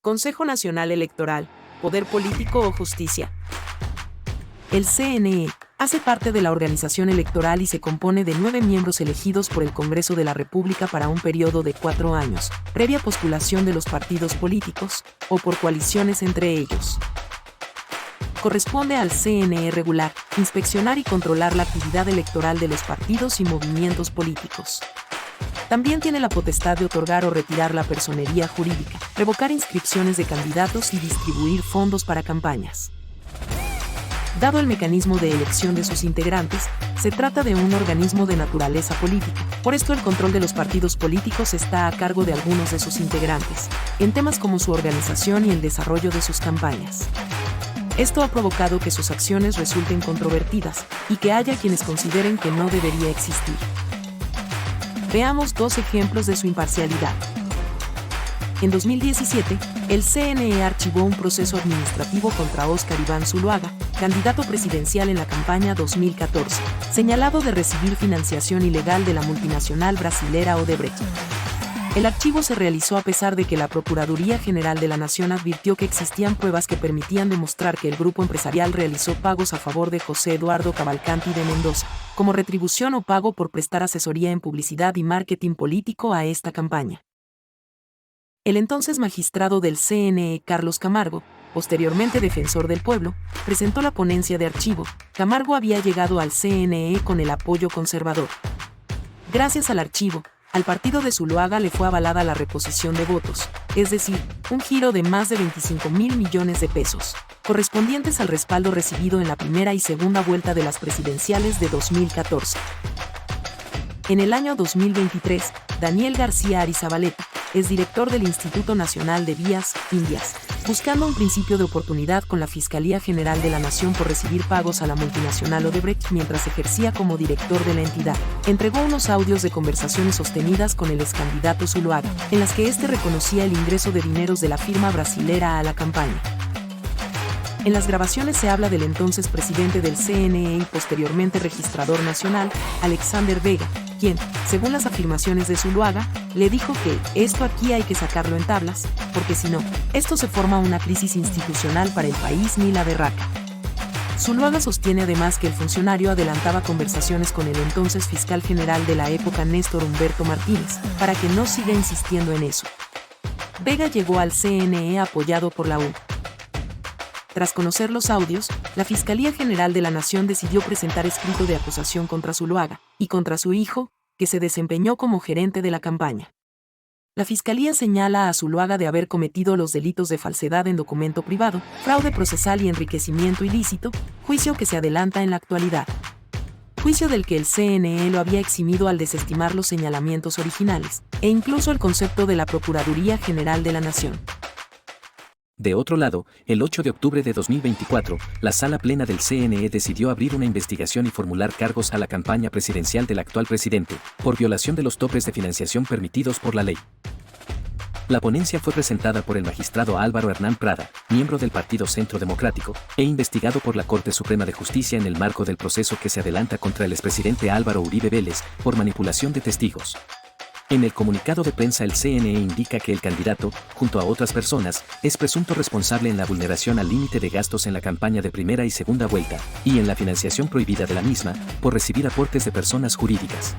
Consejo Nacional Electoral, Poder Político o Justicia. El CNE hace parte de la organización electoral y se compone de 9 miembros elegidos por el Congreso de la República para un periodo de 4 años, previa postulación de los partidos políticos, o por coaliciones entre ellos. Corresponde al CNE regular, inspeccionar y controlar la actividad electoral de los partidos y movimientos políticos. También tiene la potestad de otorgar o retirar la personería jurídica, revocar inscripciones de candidatos y distribuir fondos para campañas. Dado el mecanismo de elección de sus integrantes, se trata de un organismo de naturaleza política. Por esto el control de los partidos políticos está a cargo de algunos de sus integrantes, en temas como su organización y el desarrollo de sus campañas. Esto ha provocado que sus acciones resulten controvertidas y que haya quienes consideren que no debería existir. Veamos 2 ejemplos de su imparcialidad. En 2017, el CNE archivó un proceso administrativo contra Óscar Iván Zuluaga, candidato presidencial en la campaña 2014, señalado de recibir financiación ilegal de la multinacional brasilera Odebrecht. El archivo se realizó a pesar de que la Procuraduría General de la Nación advirtió que existían pruebas que permitían demostrar que el grupo empresarial realizó pagos a favor de José Eduardo Cavalcanti de Mendoza, como retribución o pago por prestar asesoría en publicidad y marketing político a esta campaña. El entonces magistrado del CNE, Carlos Camargo, posteriormente defensor del pueblo, presentó la ponencia de archivo. Camargo había llegado al CNE con el apoyo conservador. Gracias al archivo, al partido de Zuluaga le fue avalada la reposición de votos, es decir, un giro de más de 25.000 millones de pesos, correspondientes al respaldo recibido en la primera y segunda vuelta de las presidenciales de 2014. En el año 2023, Daniel García Arizabaleta es director del Instituto Nacional de Vías, Indias, buscando un principio de oportunidad con la Fiscalía General de la Nación por recibir pagos a la multinacional Odebrecht mientras ejercía como director de la entidad. Entregó unos audios de conversaciones sostenidas con el excandidato Zuluaga, en las que éste reconocía el ingreso de dineros de la firma brasilera a la campaña. En las grabaciones se habla del entonces presidente del CNE y posteriormente registrador nacional, Alexander Vega, quien, según las afirmaciones de Zuluaga, le dijo que esto aquí hay que sacarlo en tablas, porque si no, esto se forma una crisis institucional para el país ni la berraca. Zuluaga sostiene además que el funcionario adelantaba conversaciones con el entonces fiscal general de la época, Néstor Humberto Martínez, para que no siga insistiendo en eso. Vega llegó al CNE apoyado por la U. Tras conocer los audios, la Fiscalía General de la Nación decidió presentar escrito de acusación contra Zuluaga y contra su hijo, que se desempeñó como gerente de la campaña. La Fiscalía señala a Zuluaga de haber cometido los delitos de falsedad en documento privado, fraude procesal y enriquecimiento ilícito, juicio que se adelanta en la actualidad. Juicio del que el CNE lo había eximido al desestimar los señalamientos originales, e incluso el concepto de la Procuraduría General de la Nación. De otro lado, el 8 de octubre de 2024, la Sala Plena del CNE decidió abrir una investigación y formular cargos a la campaña presidencial del actual presidente, por violación de los topes de financiación permitidos por la ley. La ponencia fue presentada por el magistrado Álvaro Hernán Prada, miembro del Partido Centro Democrático, e investigado por la Corte Suprema de Justicia en el marco del proceso que se adelanta contra el expresidente Álvaro Uribe Vélez, por manipulación de testigos. En el comunicado de prensa el CNE indica que el candidato, junto a otras personas, es presunto responsable en la vulneración al límite de gastos en la campaña de primera y segunda vuelta, y en la financiación prohibida de la misma, por recibir aportes de personas jurídicas.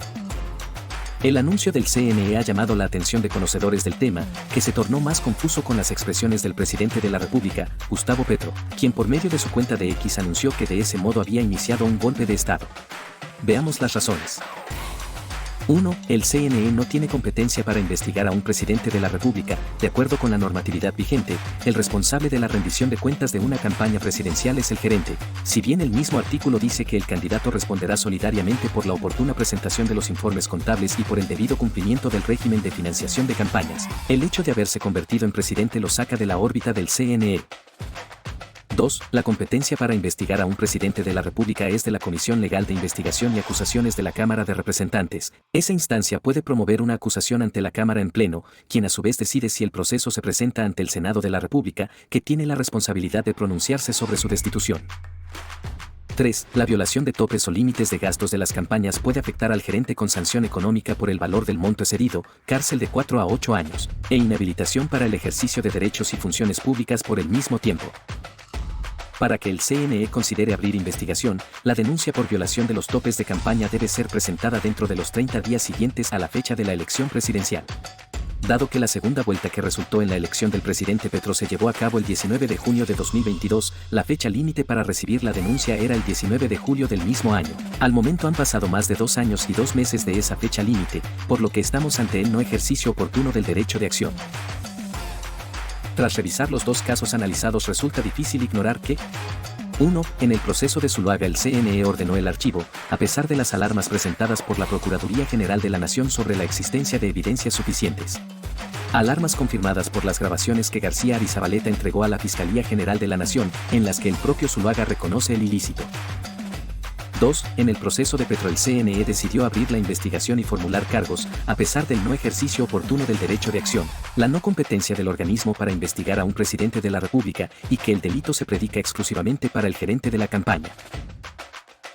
El anuncio del CNE ha llamado la atención de conocedores del tema, que se tornó más confuso con las expresiones del presidente de la República, Gustavo Petro, quien por medio de su cuenta de X anunció que de ese modo había iniciado un golpe de Estado. Veamos las razones. 1. El CNE no tiene competencia para investigar a un presidente de la República. De acuerdo con la normatividad vigente, el responsable de la rendición de cuentas de una campaña presidencial es el gerente. Si bien el mismo artículo dice que el candidato responderá solidariamente por la oportuna presentación de los informes contables y por el debido cumplimiento del régimen de financiación de campañas, el hecho de haberse convertido en presidente lo saca de la órbita del CNE. 2. La competencia para investigar a un presidente de la República es de la Comisión Legal de Investigación y Acusaciones de la Cámara de Representantes. Esa instancia puede promover una acusación ante la Cámara en pleno, quien a su vez decide si el proceso se presenta ante el Senado de la República, que tiene la responsabilidad de pronunciarse sobre su destitución. 3. La violación de topes o límites de gastos de las campañas puede afectar al gerente con sanción económica por el valor del monto excedido, cárcel de 4 a 8 años, e inhabilitación para el ejercicio de derechos y funciones públicas por el mismo tiempo. Para que el CNE considere abrir investigación, la denuncia por violación de los topes de campaña debe ser presentada dentro de los 30 días siguientes a la fecha de la elección presidencial. Dado que la segunda vuelta que resultó en la elección del presidente Petro se llevó a cabo el 19 de junio de 2022, la fecha límite para recibir la denuncia era el 19 de julio del mismo año. Al momento han pasado más de 2 años y 2 meses de esa fecha límite, por lo que estamos ante el no ejercicio oportuno del derecho de acción. Tras revisar los 2 casos analizados resulta difícil ignorar que 1. En el proceso de Zuluaga el CNE ordenó el archivo, a pesar de las alarmas presentadas por la Procuraduría General de la Nación sobre la existencia de evidencias suficientes. Alarmas confirmadas por las grabaciones que García Arizabaleta entregó a la Fiscalía General de la Nación, en las que el propio Zuluaga reconoce el ilícito. 2. En el proceso de Petro el CNE decidió abrir la investigación y formular cargos, a pesar del no ejercicio oportuno del derecho de acción, la no competencia del organismo para investigar a un presidente de la República y que el delito se predica exclusivamente para el gerente de la campaña.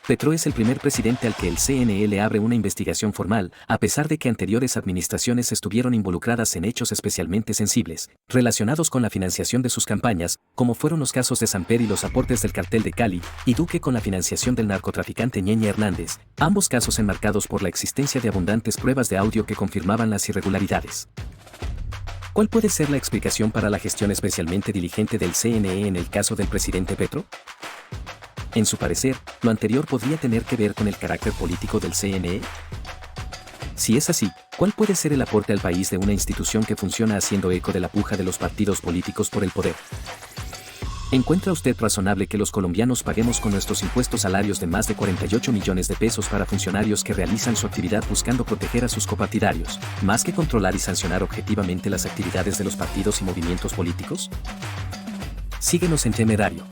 Petro es el primer presidente al que el CNE le abre una investigación formal, a pesar de que anteriores administraciones estuvieron involucradas en hechos especialmente sensibles, relacionados con la financiación de sus campañas, como fueron los casos de Samper y los aportes del cartel de Cali, y Duque con la financiación del narcotraficante Ñeñe Hernández, ambos casos enmarcados por la existencia de abundantes pruebas de audio que confirmaban las irregularidades. ¿Cuál puede ser la explicación para la gestión especialmente diligente del CNE en el caso del presidente Petro? En su parecer, lo anterior podría tener que ver con el carácter político del CNE. Si es así, ¿cuál puede ser el aporte al país de una institución que funciona haciendo eco de la puja de los partidos políticos por el poder? ¿Encuentra usted razonable que los colombianos paguemos con nuestros impuestos salarios de más de 48 millones de pesos para funcionarios que realizan su actividad buscando proteger a sus copartidarios, más que controlar y sancionar objetivamente las actividades de los partidos y movimientos políticos? Síguenos en Temerario.